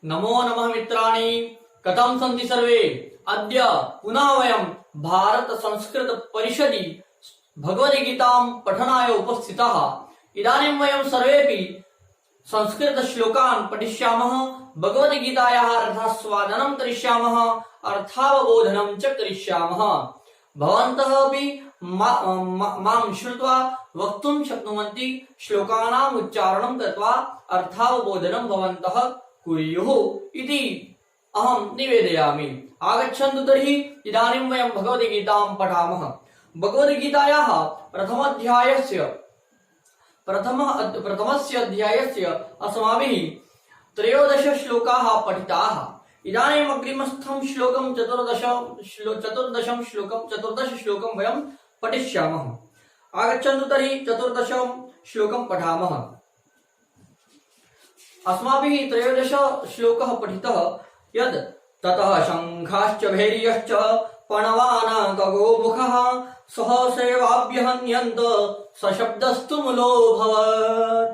नमो नमः मित्राणि, कथं सन्ति सर्वे? अद्य पुनः वयं भारत संस्कृत परिषदि भगवद्गीतां पठनाय उपस्थिताः। इदानीं वयं सर्वेपि संस्कृत श्लोकान् पठिष्यामः, भगवद्गीतायाः अर्थास्वादनं करिष्यामः, अर्थावबोधनं च करिष्यामः। भवन्तः अपि मां श्रुत्वा वक्तुं शक्नुवन्ति। श्लोकानाम् उच्चारणं कृत्वा अर्थावबोधनं भवन्तः कुर्युः इति अहं निवेदयामि। आगच्छन्तु तर्हि इदानीं वयं भगवद्गीतां पठामः। भगवद्गीतायाः प्रथमस्य अध्यायस्य अस्माभिः 13 श्लोकाः पठिताः। इदानीम् अग्रिमस्थं श्लोकं 14 श्लोकं वयं पठिष्यामः। आगच्छन्तु तर्हि 14 श्लोकं पठामः। अस्माभिः 13 श्लोकः पठितः यद् ततः शङ्खाश्च भैर्यश्च पणवाना खगोमुखः सहस्रेवाभ्यहन्यन्त सशब्दस्तु मूलोऽभवत्।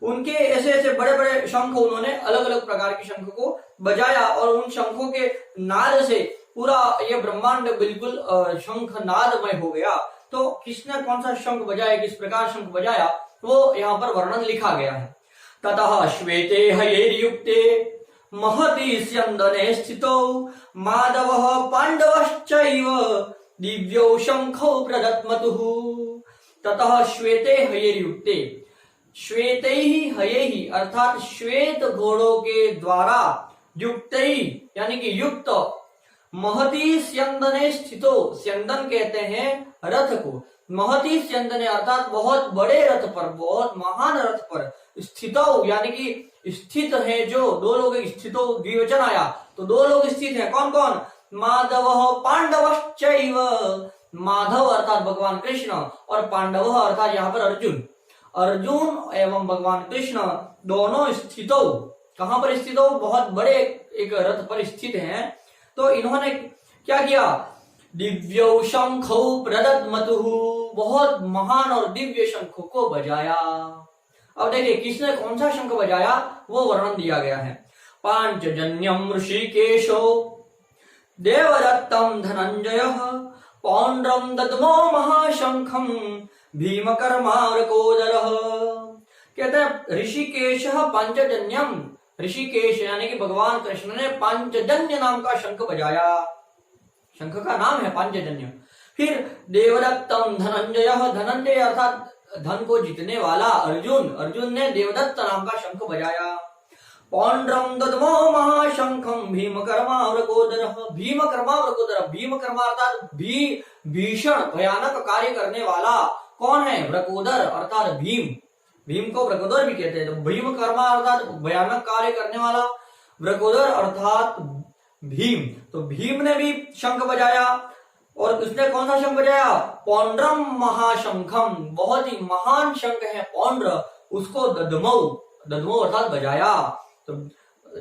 उनके ऐसे ऐसे बड़े बड़े शंख उन्होंने अलग अलग प्रकार के शंख को बजाया और उन शंखों के नाद से पूरा ये ब्रह्मांड बिल्कुल शंख नादमय हो गया। तो किसने कौन सा शंख बजाया, किस प्रकार शंख बजाया, वो यहाँ पर वर्णन लिखा गया है। ततः श्वेते हयैर्युक्ते महति स्यन्दने स्थितौ माधवः पाण्डवश्चैव दिव्यौ शंखौ प्रदत्मतुः। ततः श्वेते हयैर्युक्ते, श्वेतैहि हयैहि अर्थात श्वेत घोड़ों के द्वारा, युक्तैहि यानी कि युक्त, महति स्यन्दने स्थितो, स्यन्दन कहते हैं रथ को, महति स्यन्दने अर्थात बहुत बड़े रथ पर, बहुत महान रथ पर, स्थितौ यानी कि स्थित है जो, दो लोग स्थितो द्विवचन आया तो दो लोग स्थित हैं। कौन कौन? माधव पांडवश्चैव, माधव अर्थात भगवान कृष्ण और पांडव अर्थात यहाँ पर अर्जुन, अर्जुन एवं भगवान कृष्ण दोनों स्थितो, कहां पर स्थित हो? बहुत बड़े एक रथ पर स्थित हैं। तो इन्होंने क्या किया? दिव्यौ शंखौ प्रदत्मतुः, बहुत महान और दिव्य शंखों को बजाया। अब देखिए किसने कौन सा शंख बजाया वो वर्णन दिया गया है। पांचजन्यम ऋषिकेशो देवदत्तम धनंजयः पौंड्रम दद्मो महाशंखम भीमकर्मावृकोदरः। कहते हैं ऋषिकेश पांचजन्यम, ऋषिकेश यानी कि भगवान कृष्ण ने पांचजन्य नाम का शंख बजाया, शंख का नाम है पांचजन्य। फिर देवदत्तम धनंजय, धनंजय अर्थात धन को जीतने वाला अर्जुन, अर्जुन ने देवदत्त नाम का शंख बजाया। पौंड्रम दद्मो महाशंखम भीमकर्मावृकोदरः, भीमकर्मावृकोदरः, भीमकर्मा अर्थात भीषण भयानक कार्य करने वाला कौन है? वृकोदर अर्थात भीम, भीम को वृकोदर भी कहते हैं। तो भीमकर्मा अर्थात भयानक कार्य करने वाला, वृकोदर अर्थात भीम। तो भीम ने भी शंख बजाया और उसने कौन सा शंख बजाया? पौंड्रम महाशंखम, बहुत ही महान शंख है पौंड्र, उसको दद्मौ, दद्मौ अर्थात बजाया। तो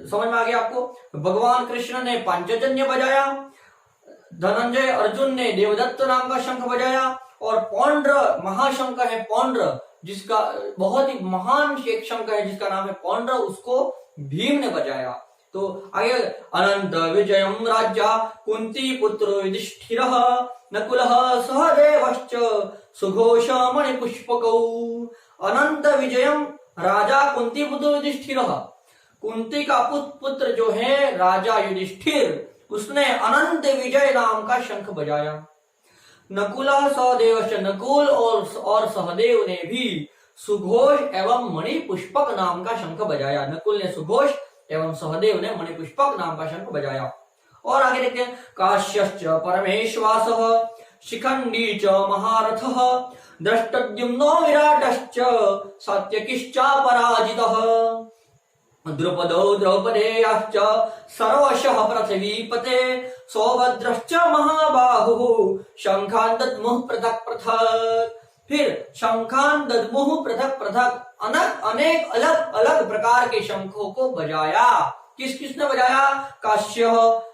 समझ में आ गया आपको? भगवान कृष्ण ने पांचजन्य बजाया, धनंजय अर्जुन ने देवदत्त नाम का शंख बजाया और पौंड्र महाशंख है पौंड्र, जिसका बहुत ही महान एक शंख है जिसका नाम है पौंड्र, उसको भीम ने बजाया। तो आगे अनंत विजयम राज्या कुंती पुत्र युधिष्ठिरः नकुलः सहदेवश्च सुघोष मणिपुष्पकौ। अनंत विजयम राजा कुंती पुत्र युधिष्ठिरः, कुंती का पुत्र जो है राजा युधिष्ठिर, उसने अनंत विजय नाम का शंख बजाया। नकुलः सहदेवश्च, नकुल और सहदेव ने भी सुघोष एवं मणिपुष्पक नाम का शंख बजाया। नकुल ने सुघोष एवं सहदेव ने मणिपुष्पक नाम का शंख बजाया। और आगे देखते हैं काश्यश्च परमेश्वासः शिखंडी च महारथः दृष्टद्युम्नो विराटश्च सात्यकिश्चापराजितः द्रुपदो द्रौपदेयाश्च सर्वशः पृथिवीपते सौभद्रश्च महाबाहुः शंखान् दद्मुः पृथक् पृथक्। फिर शंखान दद्मुः पृथक पृथक, अनेक अलग अलग प्रकार के शंखों को बजाया। किस किसने बजाया?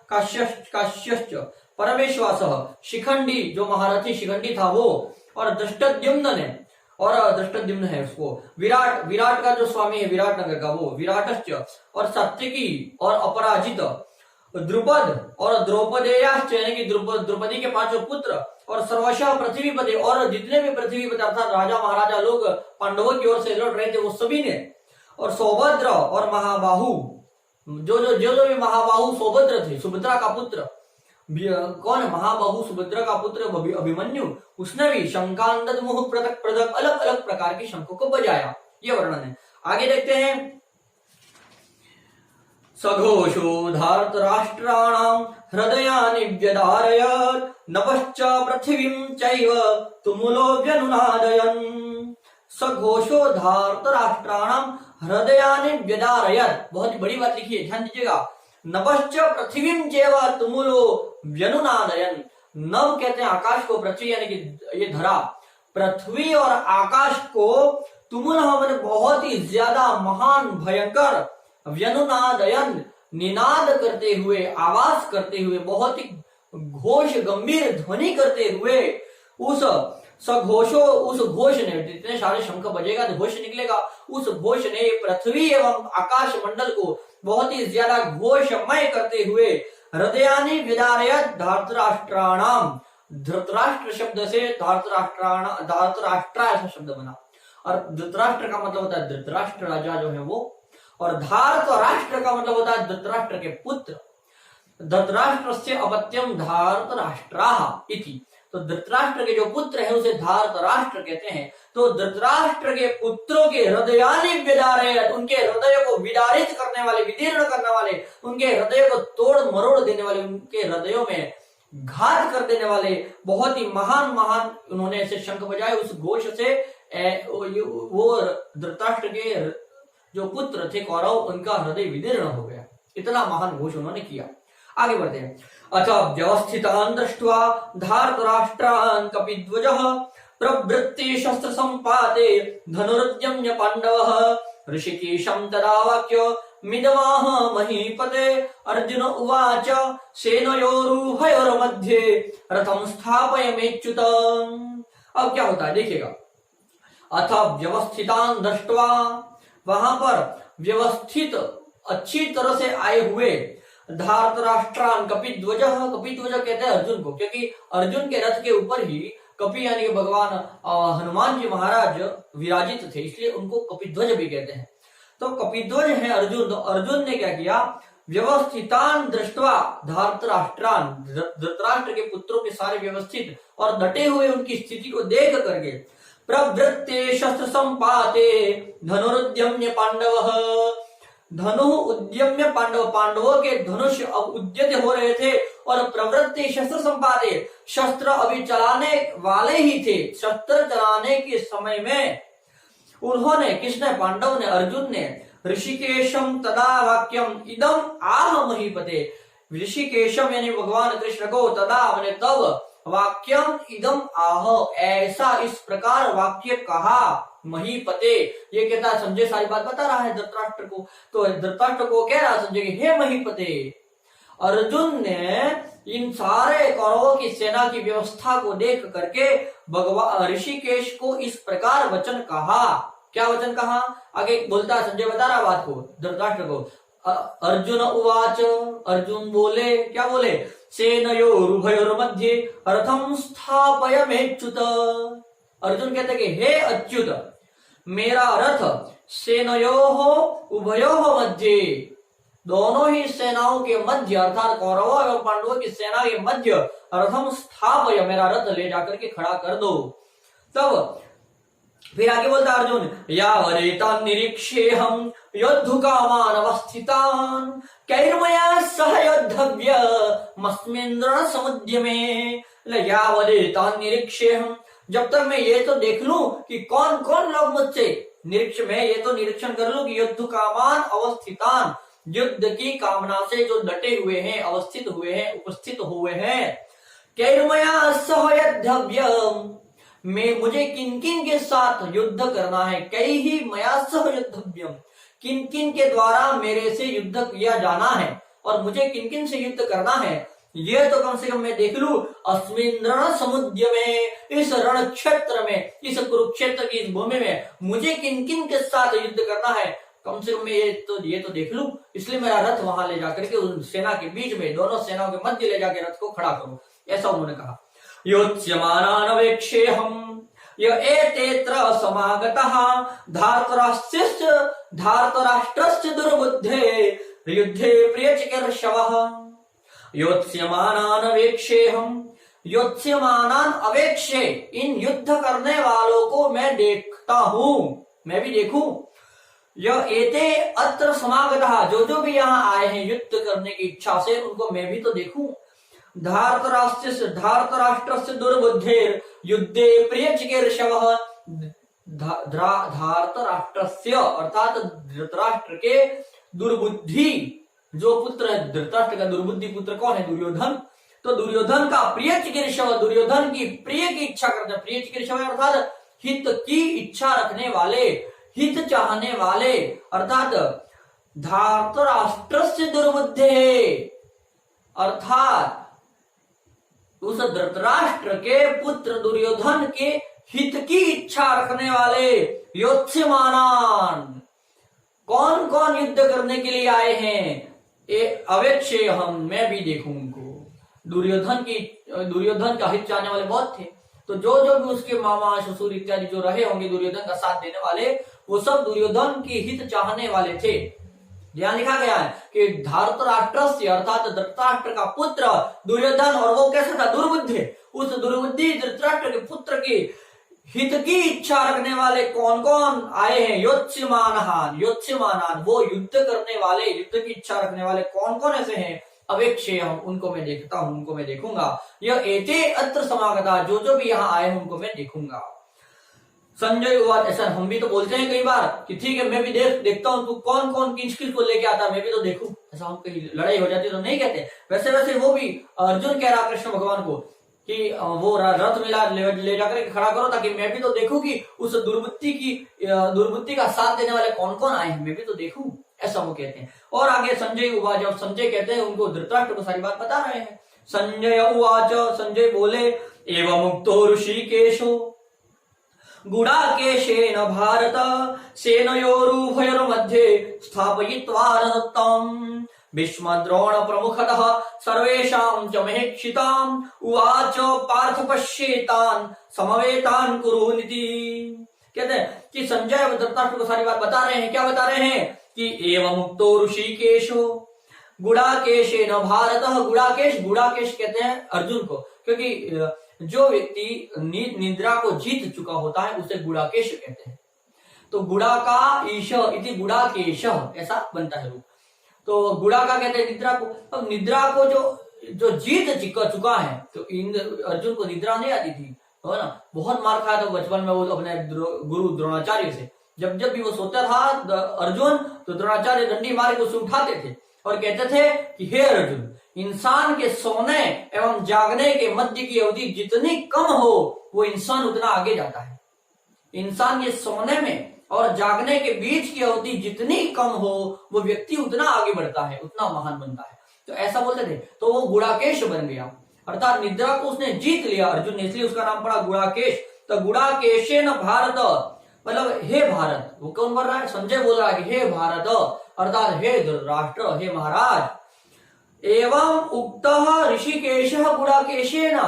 काश्यश्च परमेश्वासः, शिखंडी जो महारथी शिखंडी था वो, और दृष्टद्युम्न ने, और दृष्टद्युम्न है उसको, विराट, विराट का जो स्वामी है विराट नगर का वो विराटश्च, और सात्विकी और अपराजित, द्रुपद और द्रौपदेयाश्च यानी कि द्रौपदी के 5 पुत्र, और सर्वशः पृथ्वीपति और जितने भी पृथ्वीपति अर्थात राजा महाराजा लोग पांडवों की ओर से लड़ रहे थे वो सभी ने, और सौभद्र और महाबाहु, जो भी महाबाहु सौभद्र थे, सुभद्रा का पुत्र, कौन है महाबाहु सुभद्रा का पुत्र अभिमन्यु, उसने भी शंकांदत मुह पृथक पृथक अलग अलग प्रकार की शंखों को बजाया। ये वर्णन है। आगे देखते हैं, सघोषो धार्तराष्ट्राणां हृदयानि व्यधारयत् नभश्च पृथिवीं चैव तुमुलो व्यनुनादयन्। सघोषो धार्तराष्ट्राणां हृदयानि व्यधारयत्, बहुत ही बड़ी बात लिखी है, ध्यान दीजिएगा। नभश्च पृथिवीं चैव तुमुलो व्यनुनादयन्। नभ कहते हैं आकाश को, पृथ्वी यानी कि ये धरा, पृथ्वी और आकाश को तुमुलः मैंने बहुत ही ज्यादा महान भयंकर, व्यनुनादयन निनाद करते हुए, आवाज करते हुए, बहुत ही घोष गंभीर ध्वनि करते हुए, उस सघोषो, उस घोष ने, जितने सारे शंख बजेगा तो घोष निकलेगा, उस घोष ने पृथ्वी एवं आकाश मंडल को बहुत ही ज्यादा घोषमय करते हुए हृदयानि विदारयत् धार्तराष्ट्राणाम, धृतराष्ट्र शब्द से धार्तराष्ट्रा ऐसा शब्द बना, और धृतराष्ट्र का मतलब होता है धृतराष्ट्र राजा जो है वो, और धार्तराष्ट्र का मतलब होता है धृतराष्ट्र के पुत्र। धृतराष्ट्रस्य अपत्यम धार्तराष्ट्राः इति, तो धृतराष्ट्र के जो पुत्र है उसे धार्तराष्ट्र कहते हैं। तो धृतराष्ट्र के पुत्रों के हृदयानि विदारयत्, उनके हृदय को विदारित करने वाले, विदीर्ण करने वाले, उनके हृदय को तोड़ मरोड़ देने वाले, उनके हृदयों में घात कर देने वाले बहुत ही महान महान उन्होंने ऐसे शंख बजाए। उस घोष से वो धृतराष्ट्र के जो पुत्र थे कौरव, उनका हृदय विदीर्ण हो गया, इतना महान घोष उन्होंने किया। आगे बढ़ते हैं। अथ व्यवस्थितान् दृष्ट्वा धार्तराष्ट्रान् कपिध्वजः प्रवृत्ति शस्त्र संपाते धनुरुद्यम्य पाण्डवः ऋषिकेशं तदा वाक्य मिदवाह महीपते। अर्जुन उवाच सेनयोरुभयोर्मध्ये रथं स्थापयमेच्युत। अब क्या होता है देखिएगा। अथ व्यवस्थितान् दृष्ट्वा, वहां पर व्यवस्थित अच्छी तरह से आए हुए धार्तराष्ट्रान कपिध्वज, कपिध्वज कहते हैं अर्जुन को, क्योंकि अर्जुन के रथ के ऊपर ही कपि यानी भगवान हनुमान जी महाराज विराजित थे, इसलिए उनको कपिध्वज भी कहते हैं। तो कपिध्वज है अर्जुन। तो अर्जुन ने क्या किया, व्यवस्थितान दृष्ट्वा धार्तराष्ट्रान, धृतराष्ट्र के पुत्रों के सारे व्यवस्थित और डटे हुए उनकी स्थिति को देख करके प्रवृत्ते शस्त्र संपाते धनुरुद्यम्य पांडव, धनु उद्यम्य पांडव, पांडवों के धनुष अब उद्यत हो रहे थे, और प्रवृत्ति शस्त्र संपाते, शस्त्र अभी चलाने वाले ही थे। शस्त्र चलाने के समय में उन्होंने, किसने, पांडव ने, अर्जुन ने, ऋषिकेशम तदा वाक्यम इदम आह महीपते, ऋषिकेशम यानी भगवान कृष्ण को, तदा मैंने तब, वाक्यम इदम आह ऐसा इस प्रकार वाक्य कहा, महीपते ये कहता है, संजय सारी बात बता रहा है धृतराष्ट्र को, तो धृतराष्ट्र को कह रहा संजय हे महीपते, अर्जुन ने इन सारे कौरवों की सेना की व्यवस्था को देख करके भगवान ऋषिकेश को इस प्रकार वचन कहा। क्या वचन कहा, आगे बोलता है, संजय बता रहा बात को धृतराष्ट्र को। अर्जुन उवाच, अर्जुन बोले, क्या बोले, सेनयोरुभयोर्मध्ये रथं स्थापयमेच्युत। अर्जुन कहते कि हे अच्युत, मेरा रथ सेनयोः उभयोः मध्ये, दोनों ही सेनाओं के मध्य अर्थात कौरवों एवं पांडवों की सेना के मध्य रथम स्थापय, मेरा रथ ले जाकर के खड़ा कर दो। तब फिर आगे बोलता अर्जुन, यावदेतान् निरीक्ष्येऽहं योद्धुकामान् अवस्थितान् कैर्मया सह योद्धव्यमस्मिन् रणसमुद्यमे। यावदेतान् निरीक्ष्येऽहं, जब तक मैं ये तो देख लूं कि कौन कौन लोग मुझसे मैं ये तो निरीक्षण कर लूं कि योद्धुकामान् अवस्थितान्, युद्ध की कामना से जो डटे हुए हैं, अवस्थित हुए हैं, उपस्थित हुए हैं। कैर्मया सह योद्धव्यम, मैं मुझे किन किन के साथ युद्ध करना है, कई ही मया सह युद्धव्यम, किन किन के द्वारा मेरे से युद्ध किया जाना है और मुझे किन किन से युद्ध करना है। ये तो कम से कम मैं देख लूं, अस्मिन रण समुद्र में, इस रण क्षेत्र में, इस कुरुक्षेत्र की इस भूमि में मुझे किन किन के साथ युद्ध करना है, कम से कम मैं ये तो देख लूं, इसलिए मेरा रथ वहां ले जाकर के उन सेना के बीच में, दोनों सेनाओं के मध्य ले जाकर रथ को खड़ा करूं, ऐसा उन्होंने कहा। योत्स्यमानान् वेक्षेऽहम् य एतेऽत्र समागतः धार्तराष्ट्रस्य दुर्बुद्धे युद्धे प्रियचिकीर्षवः। योत्स्यमानान् वेक्षेऽहम्, योत्स्यमानान् अवेक्षे, इन युद्ध करने वालों को मैं देखता हूं, मैं भी देखूं। यह एते अत्र समागतः, जो भी यहाँ आए हैं युद्ध करने की इच्छा से, उनको मैं भी तो देखूं। धार्तराष्ट्रस्य दुर्बुद्धेर युद्धे प्रियचिकीर्षवः, धार्तराष्ट्रस्य अर्थात धृतराष्ट्र के दुर्बुद्धि, जो पुत्र धृतराष्ट्र का दुर्बुद्धि पुत्र कौन है? दुर्योधन। तो दुर्योधन का प्रिय चिकीर्षव, दुर्योधन की प्रिय की इच्छा करते, प्रिय चिकीर्षव अर्थात हित की इच्छा रखने वाले, हित चाहने वाले, अर्थात धार्तराष्ट्रस्य दुर्बुद्धे, अर्थात उस धृतराष्ट्र के पुत्र दुर्योधन के हित की इच्छा रखने वाले योत्स्यमानान्, कौन कौन युद्ध करने के लिए आए हैं? अवेक्षे हम, मैं भी देखूं उनको। दुर्योधन का हित चाहने वाले बहुत थे, तो जो भी उसके मामा ससुर इत्यादि जो रहे होंगे दुर्योधन का साथ देने वाले, वो सब दुर्योधन की हित चाहने वाले थे। यहाँ लिखा गया है कि धार्तराष्ट्रस्य अर्थात धृतराष्ट्र का पुत्र दुर्योधन, और वो कैसा था? दुर्बुद्धि। उस दुर्बुद्धि धृतराष्ट्र के पुत्र की हित की इच्छा रखने वाले कौन कौन आए हैं? योत्स्यमानान्, वो युद्ध करने वाले, युद्ध की इच्छा रखने वाले कौन कौन ऐसे हैं? अवेक्षे हम, उनको मैं देखता हूं, उनको मैं देखूंगा। यह एते अत्र समागता, जो भी यहाँ आए हैं उनको मैं देखूंगा। संजय उवाच, ऐसा हम भी तो बोलते हैं कई बार कि ठीक है मैं भी देखता हूं तू कौन कौन किसको लेके आता, मैं भी तो देखूं। ऐसा हम कहीं लड़ाई हो जाती तो नहीं कहते। वैसे वो भी अर्जुन कह रहा कृष्ण भगवान को कि वो रथ मिला ले जाकर खड़ा करो, ताकि मैं भी तो देखूं कि उस दुर्बुद्धि का साथ देने वाले कौन कौन आए हैं, मैं भी तो देखूं, ऐसा वो कहते हैं। और आगे संजय उवाच, जब संजय कहते हैं उनको धृतराष्ट्र को सारी बात बता रहे हैं। संजय उवाच, संजय बोले, एवं मुक्तो ऋषिकेशो गुडाकेशेन भारत सेनयोरुभयोर्मध्ये स्थापयित्वा रथम् भीष्मद्रोण प्रमुखतः सर्वेषां च महेक्षिताम् उवाच पार्थ पश्येतान् समवेतान् कुरुनिति। कहते हैं कि संजय धृतराष्ट्र को सारी बात बता रहे हैं। क्या बता रहे हैं? कि एवं मुक्तो ऋषिकेशो गुडाकेशेन भारत, गुडाकेश कहते हैं अर्जुन को, क्योंकि जो व्यक्ति निद्रा को जीत चुका होता है उसे गुडाकेश कहते हैं। तो गुड़ा का ईश इति गुडाकेश, ऐसा बनता है रूप। तो गुड़ा का कहते हैं निद्रा को। अब निद्रा को जो जीत चुका है, तो अर्जुन को निद्रा नहीं आती थी, है ना। बहुत मार खाया था बचपन में वो अपने गुरु द्रोणाचार्य से। जब भी वो सोता था अर्जुन, तो द्रोणाचार्य डंडी मार के उसे उठाते थे और कहते थे कि हे अर्जुन, इंसान के सोने एवं जागने के मध्य की अवधि जितनी कम हो वो इंसान उतना आगे जाता है। इंसान के सोने में और जागने के बीच की अवधि जितनी कम हो वो व्यक्ति उतना आगे बढ़ता है, उतना महान बनता है। तो ऐसा बोलते थे। तो वो गुड़ाकेश बन गया, अर्थात निद्रा को उसने जीत लिया अर्जुन ने, इसलिए उसका नाम पड़ा गुड़ाकेश। तो गुड़ाकेशेन भारत, मतलब हे भारत। वो कौन बोल रहा है? संजय बोल रहा है कि हे भारत, अर्थात हे धृतराष्ट्र, हे महाराज। एवं उक्तः ऋषिकेशः गुड़ाकेशेन,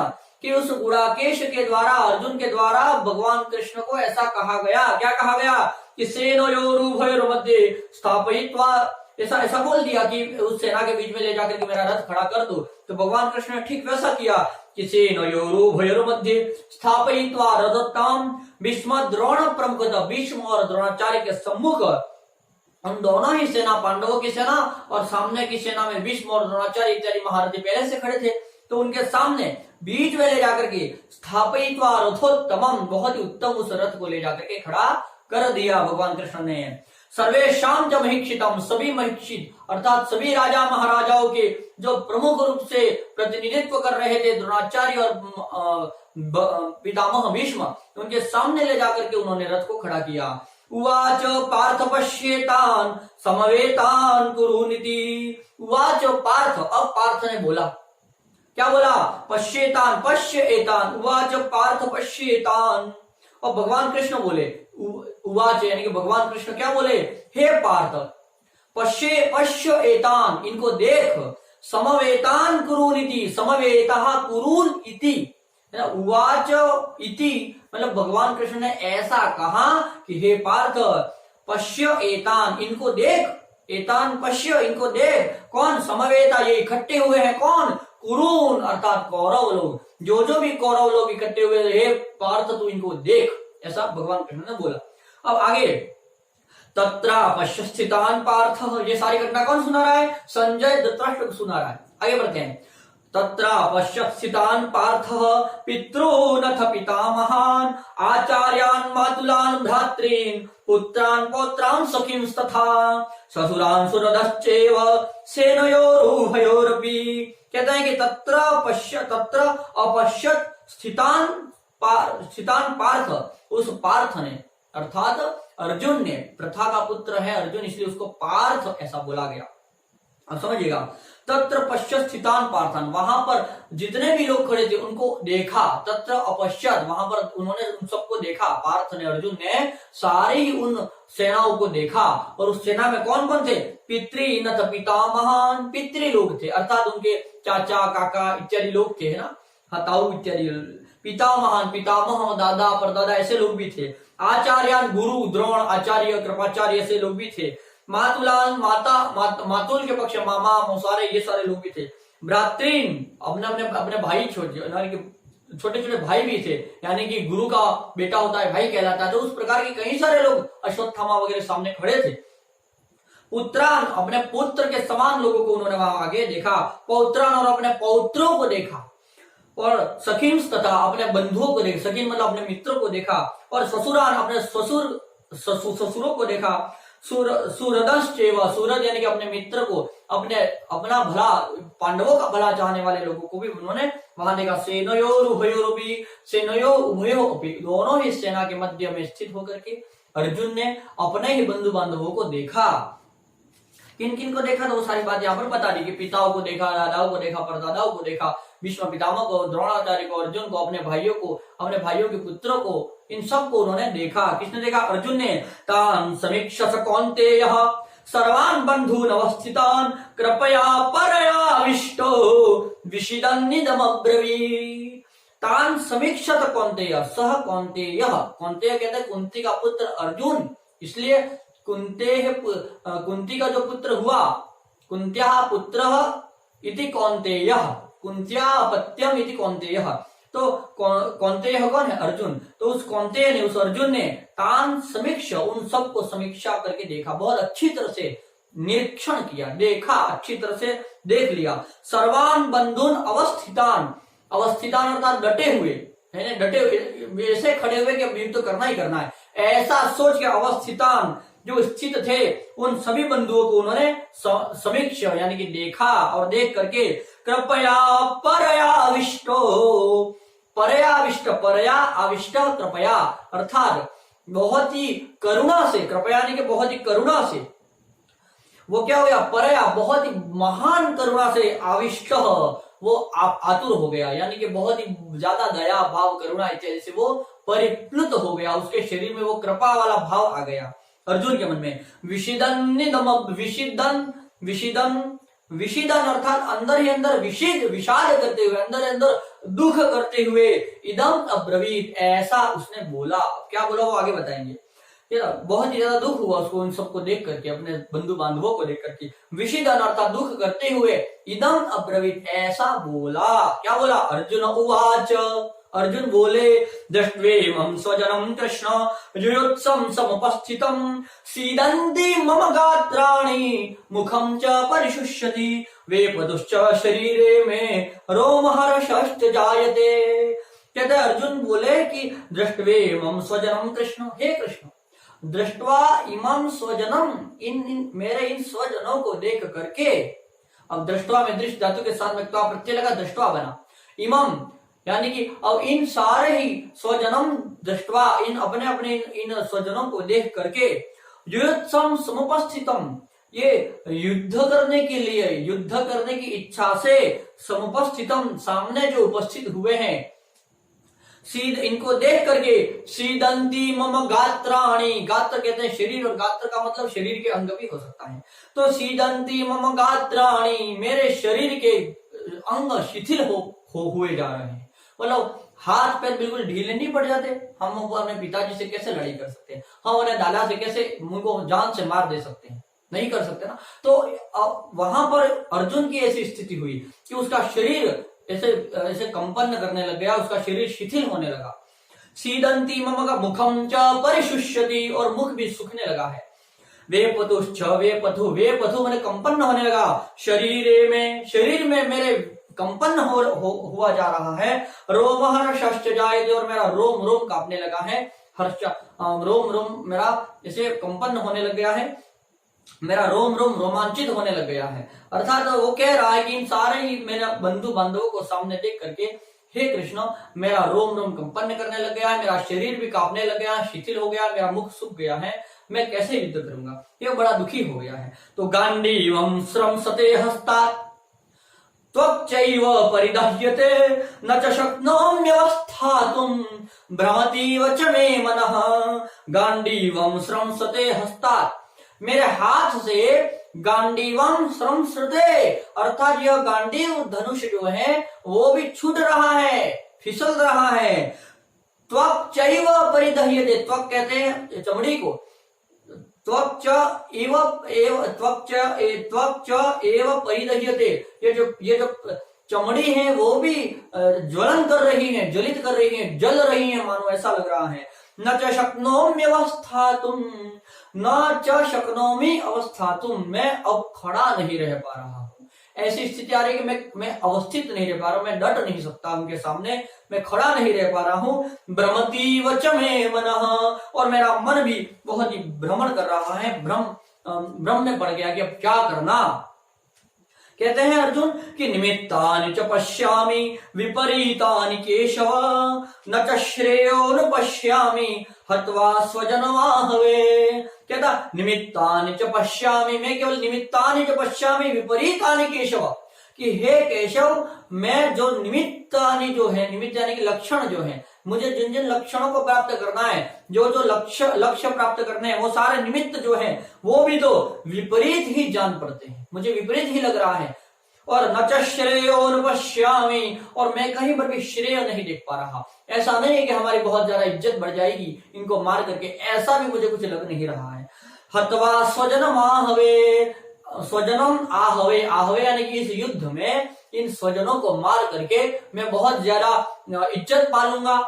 कि उस गुड़ाकेश के द्वारा, अर्जुन के द्वारा भगवान कृष्ण को ऐसा कहा गया। क्या कहा गया? कि सेनयोरुभयोर्मध्ये स्थापयित्वा, ऐसा बोल दिया कि उस सेना के बीच में ले जाकर के मेरा रथ खड़ा कर दो। तो भगवान कृष्ण ने ठीक वैसा किया कि सेनयोरुभयोर्मध्ये स्थापयित्वा रथोत्तम भीष्म द्रोण प्रमुख, भीष्म और द्रोणाचार्य के सम्मुख उन दोनों ही सेना, पांडवों की सेना और सामने की सेना में भीष्म और द्रोणाचार्य इत्यादि महारथी पहले से खड़े थे, तो उनके सामने बीच में ले जाकर के स्थापयित्वा रथोत्तमम, बहुत ही उत्तम उस रथ को ले जाकर के खड़ा कर दिया भगवान कृष्ण ने। सर्वेषां च महीक्षितम, सभी महीक्षित अर्थात सभी राजा महाराजाओं के जो प्रमुख रूप से प्रतिनिधित्व कर रहे थे द्रोणाचार्य और पितामह भीष्म, उनके सामने ले जाकर के उन्होंने रथ को खड़ा किया। उवाच पार्थ पश्येतान् समवेतान् कुरुनिति। उवाच पार्थ, अब पार्थ ने बोला, क्या बोला? पश्येतान, पश्य एतान, उवाच पार्थ पश्येतान। और भगवान कृष्ण बोले, उवाच यानी कि भगवान कृष्ण क्या बोले? हे पार्थ, पश्य एतान, इनको देख, समवेतान कुरुन इति, समवेता कुरुन इति, उवाच इति, मतलब भगवान कृष्ण ने ऐसा कहा कि हे पार्थ, पश्य एतान, इनको देख, एतान पश्य, इनको देख, कौन? समवेता, ये इकट्ठे हुए हैं, कौन? कुरुन अर्थात कौरव लोग, जो भी कौरव लोग इकट्ठे हुए, हे पार्थ तू इनको देख, ऐसा भगवान कृष्ण ने बोला। अब आगे, तत्र पश्य स्थितान पार्थ, ये सारी घटना कौन सुना रहा है? संजय धृतराष्ट्र को सुना रहा है। आगे बढ़ते हैं। तत्र पश्य स्थितान पार्थ पितॄनथ पितामहान् आचार्यान् मातुलान् भ्रातॄन् पुत्रान् पौत्रान् सखींस्तथा ससुरान् सुहृदश्चैव सेनयोरुभयोरपि। कहते हैं कि तत्र अपश्यत स्थितान पार्थ, उस पार्थ ने अर्थात अर्जुन ने, प्रथा का पुत्र है अर्जुन इसलिए उसको पार्थ ऐसा बोला गया। अब समझिएगा, तत्र पश्यत स्थितान पार्थन, वहां पर जितने भी लोग खड़े थे उनको देखा। तत्र अपश्यत, वहां पर उन्होंने उन सबको देखा, पार्थ ने, अर्जुन ने सारी उन सेनाओं को देखा। और उस सेना में कौन कौन थे? पितृनथ पितामहान, पितृ लोग थे अर्थात उनके चाचा काका इत्यादि लोग थे, है ना, हताऊ इत्यादि। पितामहान, पितामह दादा परदादा ऐसे लोग भी थे। आचार्यान, गुरु द्रोण आचार्य कृपाचार्य ऐसे लोग भी थे। मातुलान, मातुल के पक्ष मामा मौसारे ये सारे लोग भी थे। भ्रातृन, अपने भाई, छोटे छोटे भाई भी थे, यानी कि गुरु का बेटा होता है भाई कहलाता है, तो उस प्रकार के कई सारे लोग अश्वत्थामा वगैरह सामने खड़े थे। पुत्रान, अपने पुत्र के समान लोगों को उन्होंने वहां आगे देखा। पौत्रान, और अपने पौत्रों को देखा। और सखींस, तथा अपने बंधुओं को देखा, सखीन मतलब अपने मित्रों को देखा। और ससुरान, अपने ससुरों को देखा। सुहृदश्चैव, सुहृद यानी कि अपने मित्र को, अपना भला, पांडवों का भला चाहने वाले लोगों को भी उन्होंने वहां देखा। सेनयोरुभयोरपि, सेनयो उभयोरपि, दोनों ही सेना के मध्य में स्थित होकर के अर्जुन ने अपने ही बंधु बांधवों को देखा। किन किन को देखा? तो वो सारी बात यहाँ पर बता दी कि पिताओं को देखा, दादाओं को देखा, परदादाओं को देखा, भीष्म पितामह को, द्रोणाचार्य को, अर्जुन को, अपने भाइयों को, अपने भाइयों के पुत्रों को, इन सबको उन्होंने देखा। किसने देखा? अर्जुन ने। तान समीक्षस कौन्तेयः सर्वान् बन्धून् अवस्थितान् कृपया परयाविष्टो विषिदन्निदमब्रवीत्। तान समीक्षत कौन्तेय, सह कौन्तेयः, कौन्तेय कहते हैं कुंती का पुत्र अर्जुन, इसलिए कुंती का जो पुत्र हुआ, कुंत्याः पुत्रः इति कौन्तेयः, कुंत्यापत्यम इति कौन्तेयः, तो कौन्तेय कौन है? अर्जुन। तो उस कौन्तेय ने, उस अर्जुन ने तान समीक्ष, उन सबको समीक्षा करके देखा, बहुत अच्छी तरह से निरीक्षण किया, देखा, अच्छी तरह से देख लिया। सर्वान बंधुन अवस्थितान, अवस्थितान अर्थात डटे हुए, है ना, डटे हुए, ऐसे खड़े हुए कि अब युद्ध तो करना ही करना है, ऐसा सोच के अवस्थितान जो स्थित थे उन सभी बंधुओं को उन्होंने समीक्ष यानी कि देखा। और देख करके कृपया परयाविष्टो, परयाविष्ट, परया आविष्ट कृपया अर्थात बहुत ही करुणा से, कृपया यानी कि बहुत ही करुणा से, वो क्या हो गया? परया बहुत ही महान करुणा से, आविष्ट वो आतुर हो गया, यानी कि बहुत ही ज्यादा दया भाव करुणा इत्यादि से वो परिप्लुत हो गया, उसके शरीर में वो कृपा वाला भाव आ गया अर्जुन के मन में। विषिदन अर्थात अंदर ही अंदर विषाद करते हुए, अंदर दुख करते हुए, इदम अब्रवीत, ऐसा उसने बोला। क्या बोला वो आगे बताएंगे। बहुत ही ज्यादा दुख हुआ उसको उन सबको देख करके, अपने बंधु बांधवों को देख करके। विषिदन अर्थात दुख करते हुए, इदम अब्रवीत, ऐसा बोला। क्या बोला? अर्जुन उवाच, अर्जुन बोले, दृष्ट्वेमं स्वजनं कृष्ण युयुत्सं समुपस्थितं सीदन्ति मम गात्राणि मुखं च परिशुष्यति वेपदुश्च शरीरे में रोमहर्षश्च जायते। कहते अर्जुन बोले कि दृष्ट्वेमं स्वजनं कृष्ण, हे कृष्ण, दृष्टवा इमं स्वजनम, इन मेरे इन स्वजनों को देख करके। अब दृष्टवा में दृष्ट धातु के साथ में त्वा प्रत्यय लगा, दृष्टवा बना। इमं यानी कि अब इन सारे ही स्वजनम दृष्टवा, इन अपने अपने इन स्वजनों को देख करके, युयुत्सम समुपस्थितम, ये युद्ध करने के लिए, युद्ध करने की इच्छा से समुपस्थितम, सामने जो उपस्थित हुए हैं, सीध, इनको देख करके सीदंती मम गात्राणी, गात्र कहते हैं शरीर, और गात्र का मतलब शरीर के अंग भी हो सकता है। तो सीदंती मम गात्राणी, मेरे शरीर के अंग शिथिल हो हुए जा रहे हैं, मतलब हाथ पैर बिल्कुल ढीले नहीं पड़ जाते। हम अपने पिताजी से कैसे लड़ाई कर सकते हैं, हम उन्हें दादा से कैसे उनको जान से मार दे सकते हैं, नहीं कर सकते ना। तो वहां पर अर्जुन की ऐसी स्थिति हुई कि उसका शरीर ऐसे ऐसे कंपन करने लग गया, उसका शरीर शिथिल होने लगा। सीदंती मम का मुखम च परिशुष्यति, और मुख भी सूखने लगा है। वे पथुश्च, वे पथु मैंने कंपन होने लगा, शरीर में मेरे कंपन हुआ जा रहा है। रोम हर्षश्च जायते, और मेरा रोम रोम कांपने लगा है। हर्ष, रोम रोम मेरा ऐसे कंपन होने लग गया है, मेरा रोम रोम रोमांचित होने लग गया है। अर्थात वो कह रहा है कि इन सारे ही मेरा बंधु बांधवों को सामने देख करके, हे कृष्ण, मेरा रोम रोम कंपन करने लग गया है, मेरा शरीर भी कांपने लग गया है, शिथिल हो गया, मेरा मुख सूख गया है, मैं कैसे युद्ध करूंगा, ये बड़ा दुखी हो गया है। तो गांडीवं स्रंसते हस्तात् त्वच्चैव परिदह्यते न च शक्नोम्यवस्थातुं भ्रमतीव च मे मनः। गांडीवं स्रंसते हस्तात्, मेरे हाथ से गांडीवं स्रंसते, अर्थात यह गांडीव धनुष जो है वो भी छूट रहा है, फिसल रहा है। त्वच्चैव परिदह्यते, त्वक कहते हैं चमड़ी को, त्वक्च एव परिदह्यते, ये जो चमड़ी है वो भी ज्वलन कर रही है, ज्वलित कर रही है, जल रही है, मानो ऐसा लग रहा है। न च शक्नोम्यवस्थातुं, न च शक्नोमि अवस्थातुं, मैं अब खड़ा नहीं रह पा रहा हूँ। ऐसी स्थिति आ रही है कि मैं अवस्थित नहीं रह पा रहा हूं, मैं डट नहीं सकता उनके सामने, मैं खड़ा नहीं रह पा रहा हूं। भ्रमतीव च मे मनः, और मेरा मन भी बहुत ही भ्रमण कर रहा है, भ्रम में पड़ गया कि अब क्या करना। कहते हैं अर्जुन कि निमित्तानि च पश्यामि विपरीतानि केशव, न च श्रेयो पश्यामि हत्वा स्वजनमाहवे। कहता निमित्तानि च पश्यामि, मैं केवल निमित्तानि च पश्यामि विपरीतानि केशव, कि हे केशव, मैं जो निमित्तानि जो है, निमित्त यानी कि लक्षण जो है, मुझे जिन जिन लक्षणों को प्राप्त करना है, जो जो लक्ष्य प्राप्त करने हैं, वो सारे निमित्त जो है वो भी तो विपरीत ही जान पड़ते हैं, मुझे विपरीत ही लग रहा है। और न च श्रेयो पश्यामि, और मैं कहीं पर भी श्रेय नहीं देख पा रहा। ऐसा नहीं है कि हमारी बहुत ज्यादा इज्जत बढ़ जाएगी इनको मार करके, ऐसा भी मुझे कुछ लग नहीं रहा है। हत्वा स्वजनम आहवे, स्वजनम आहवे, आहवे यानी कि इस युद्ध में इन स्वजनों को मार करके मैं बहुत ज्यादा इज्जत पालूंगा,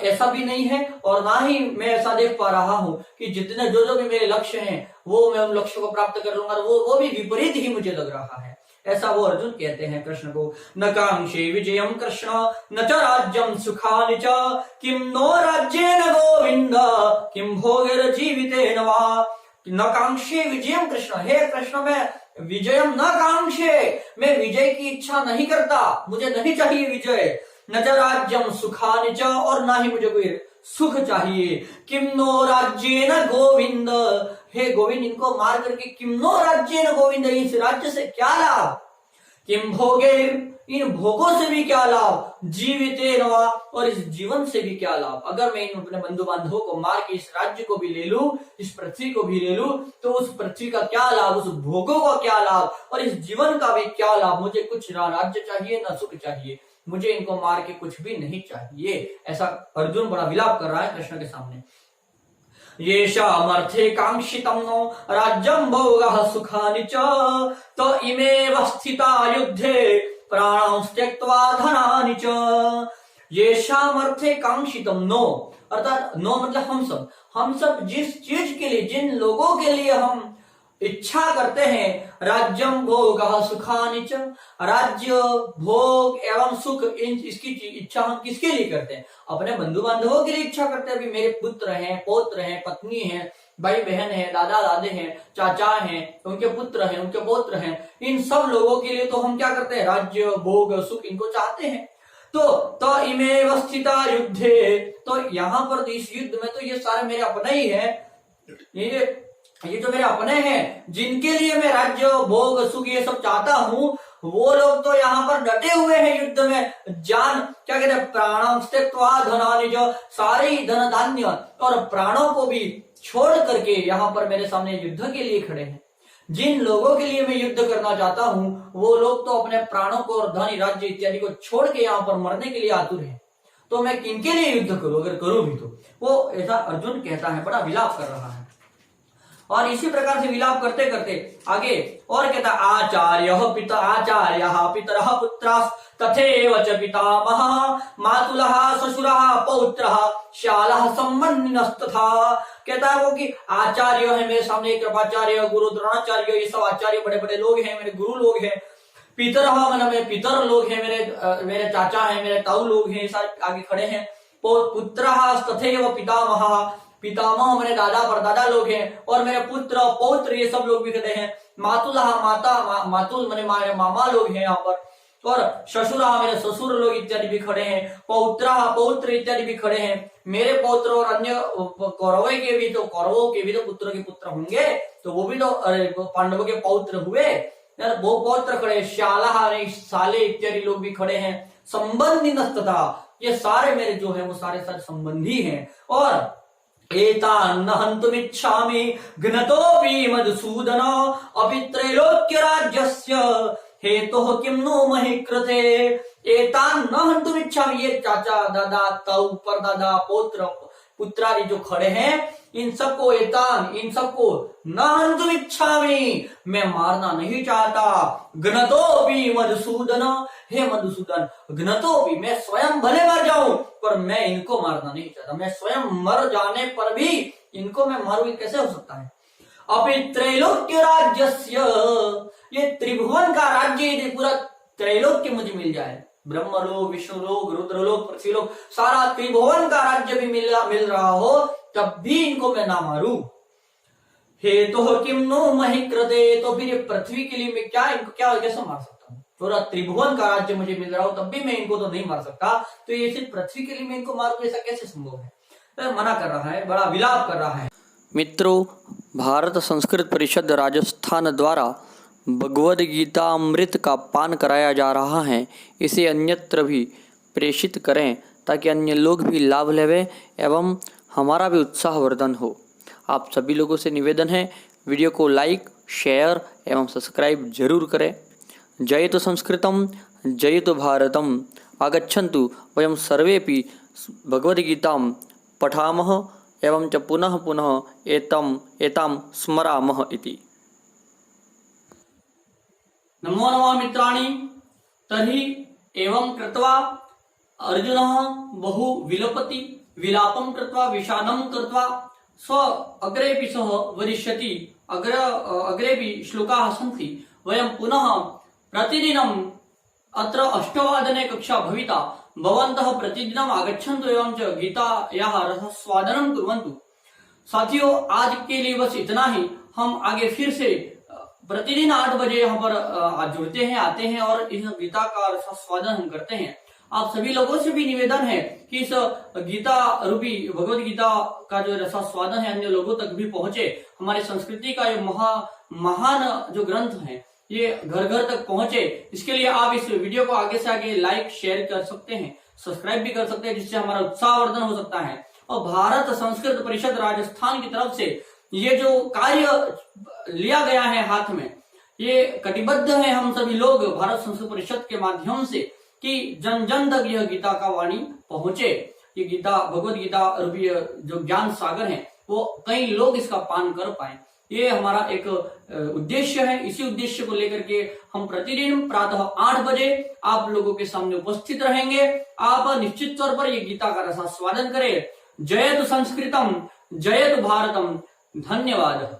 ऐसा भी नहीं है। और ना ही मैं ऐसा देख पा रहा हूं कि जितने जो भी मेरे लक्ष्य हैं वो मैं उन लक्ष्य को प्राप्त कर लूंगा, वो भी विपरीत ही मुझे लग रहा है, ऐसा वो अर्जुन कहते हैं कृष्ण को। न कांक्षे विजयम कृष्ण न च राज्यम सुखानि च, किम नो राज्येन गोविंद किम भोगेर जीवितेन वा। न कांक्षे विजयम कृष्ण, हे कृष्ण, मैं विजयम न कांक्षे, मैं विजय की इच्छा नहीं करता, मुझे नहीं चाहिए विजय। न च राज्यम सुखानि च, और ना ही मुझे कोई सुख चाहिए। किम नो राज्येन गोविंद, हे गोविंद, इनको मार करके किम नो राज्येन गोविंद, इस राज्य से क्या लाभ, किम भोगे, इन भोगों से भी क्या लाभ, जीवितेन वा, और इस जीवन से भी क्या लाभ। अगर मैं इन अपने बंधु बांधवों को मार के इस राज्य को भी ले लूं, इस पृथ्वी को भी ले लूं, तो उस पृथ्वी का क्या लाभ, उस भोगों का क्या लाभ, और इस जीवन का भी क्या लाभ। मुझे कुछ ना राज्य चाहिए ना सुख चाहिए, मुझे इनको मार के कुछ भी नहीं चाहिए। ऐसा अर्जुन बड़ा विलाप कर रहा है कृष्ण के सामने। येषामर्थे कांक्षितं नो राज्यं भोगः सुखानि च, तो इमेव स्थिता युद्धे प्राणां त्यक्त्वा धनानि च। येषामर्थे कांक्षितं नो, अर्थात नो मतलब हम सब जिस चीज के लिए, जिन लोगों के लिए हम इच्छा करते हैं, राज्यम भोगः सुखानि च, राज्य भोग एवं सुख, इसकी इच्छा हम किसके लिए करते हैं, अपने बंधु बांधवों के लिए इच्छा करते हैं। अभी मेरे पुत्र हैं, पौत्र हैं, पत्नी है, भाई बहन है, दादा दादे हैं, चाचा हैं, उनके पुत्र हैं, उनके पौत्र हैं, इन सब लोगों के लिए तो हम क्या करते हैं, राज्य भोग सुख इनको चाहते हैं। तो इमेव स्थिता युद्धे, तो यहाँ पर इस युद्ध में तो ये सारे मेरे अपने ही है, ये ये जो मेरे अपने हैं, जिनके लिए मैं राज्य भोग सुख ये सब चाहता हूं, वो लोग तो यहाँ पर डटे हुए हैं युद्ध में। जान क्या कहते हैं, प्राणं त्यक्त्वा धनानि च, सारी धन धान्य और प्राणों को भी छोड़ करके यहाँ पर मेरे सामने युद्ध के लिए खड़े हैं। जिन लोगों के लिए मैं युद्ध करना चाहता हूं, वो लोग तो अपने प्राणों को और धन राज्य इत्यादि को छोड़ के यहाँ पर मरने के लिए आतुर है। तो मैं किनके लिए युद्ध करूं, अगर करूं भी तो। वो ऐसा अर्जुन कहता है, बड़ा विलाप कर रहा है। और इसी प्रकार से विलाप करते करते आगे और कहता, आचार्य पिता आचार्य पितरः पुत्राः तथैव च पितामहः मातुलः ससुरः पौत्रः शालः सम्बन्धिनस्तथा। कहता है वो कि आचार्य है मेरे सामने, कृपाचार्य, गुरु द्रोणाचार्य, ये सब आचार्य बड़े बड़े लोग हैं, मेरे गुरु लोग हैं। पितरः मतलब मेरे पितर लोग हैं, मेरे चाचा हैं, मेरे ताऊ लोग हैं, सारे आगे खड़े हैं। पुत्रः तथैव पितामहः, पितामह मेरे दादा परदादा लोग हैं, और मेरे पुत्र पौत्र ये सब लोग भी खड़े हैं। मातुलः माता मातुल मेरे मामा लोग हैं यहाँ पर, और ससुरा मेरे ससुर लोग इत्यादि भी खड़े हैं। पौत्र पौत्र इत्यादि भी खड़े हैं। मेरे पौत्र और अन्य कौरवों के भी तो पुत्र के पुत्र होंगे, तो वो भी तो पांडवों के पौत्र हुए, वो पौत्र खड़े। शाला साले इत्यादि लोग भी खड़े हैं। संबंधी नस्तथा, ये सारे मेरे जो है वो सारे संबंधी हैं। और एतान् न हन्तुमिच्छामि घ्नतोऽपि मधुसूदन अपि त्रैलोक्य राज्यस्य हेतुः किं नो महि कृते। एतान् न हन्तुमिच्छामि, ये चाचा दादा ताऊ परदादा पौत्र पुत्रादि जो खड़े हैं, इन सबको इन सबको न हन्तुमिच्छामि, मैं मारना नहीं चाहता। घ्नतोऽपि मधुसूदन, हे मधुसूदन, घ्नतोऽपि, मैं स्वयं भले मर जाऊं पर मैं इनको मारना नहीं चाहता। मैं स्वयं मर जाने पर भी इनको मैं मारूं, कैसे हो सकता है। अपि त्रैलोक्य राज्यस्य, ये त्रिभुवन का राज्य यदि पूरा त्रैलोक्य मुझे मिल जाए, ब्रह्मलोक विष्णुलोक रुद्रलोक पृथ्वीलोक, सारा त्रिभुवन का राज्य भी मिल रहा हो, तब भी इनको मैं ना मारूं। हेतुः किं नो महि कृते, तो फिर पृथ्वी के लिए मैं इनको कैसे मार सकता हूँ। पूरा त्रिभुवन का राज्य मुझे मिल रहा हो तब भी मैं इनको तो नहीं मार सकता, तो ये सिर्फ पृथ्वी के लिए मैं इनको मारूं, ऐसा कैसे संभव है। तो मना कर रहा है, बड़ा विलाप कर रहा है। मित्रों, भारत संस्कृत परिषद राजस्थान द्वारा भगवद गीता अमृत का पान कराया जा रहा है। इसे अन्यत्र भी प्रेषित करें ताकि अन्य लोग भी लाभ लेवें एवं हमारा भी उत्साहवर्धन हो। आप सभी लोगों से निवेदन है, वीडियो को लाइक शेयर एवं सब्सक्राइब जरूर करें। जयतु संस्कृतम जयतु भारतम। आगच्छन्तु वयं सर्वेपि भगवद्गीतां पठामः एवं च पुनः पुनः एतां स्मरामः इति। नमो नमः मित्राणि। तर्हि एवं कृत्वा अर्जुनः बहु विलपति, विलापं कृत्वा विषादं कृत्वा स्व अग्रेपि सह वदिष्यति। अग्रेपि श्लोकाः सन्ति। वयं पुनः प्रतिदिनम् अत्र 8:00 कक्षा भविता। भवन्तः प्रतिदिनम् आगच्छन्तु एवं च गीतायाः रसस्वादनं कुर्वन्तु। साथियों, आज के लिए बस इतना ही। हम आगे फिर से प्रतिदिन 8 बजे यहाँ पर जुड़ते हैं, आते हैं और इस गीता का रसस्वादन हम करते हैं। आप सभी लोगों से भी निवेदन है कि इस गीता रूपी भगवत गीता का जो रसास्वादन है अन्य लोगों तक भी पहुंचे। हमारी संस्कृति का ये महान जो ग्रंथ है ये घर घर तक पहुंचे। इसके लिए आप इस वीडियो को आगे से आगे लाइक शेयर कर सकते हैं, सब्सक्राइब भी कर सकते हैं, जिससे हमारा उत्साहवर्धन हो सकता है। और भारत संस्कृत परिषद राजस्थान की तरफ से ये जो कार्य लिया गया है हाथ में, ये कटिबद्ध है हम सभी लोग भारत संस्कृत परिषद के माध्यम से कि जन जन तक यह गीता का वाणी पहुंचे। ये गीता भगवत गीता रूपी जो ज्ञान सागर है वो कई लोग इसका पान कर पाए, ये हमारा एक उद्देश्य है। इसी उद्देश्य को लेकर के हम प्रतिदिन प्रातः 8 बजे आप लोगों के सामने उपस्थित रहेंगे। आप निश्चित तौर पर ये गीता का रसास्वादन करें। जयतु संस्कृतम जयतु भारतम। धन्यवाद।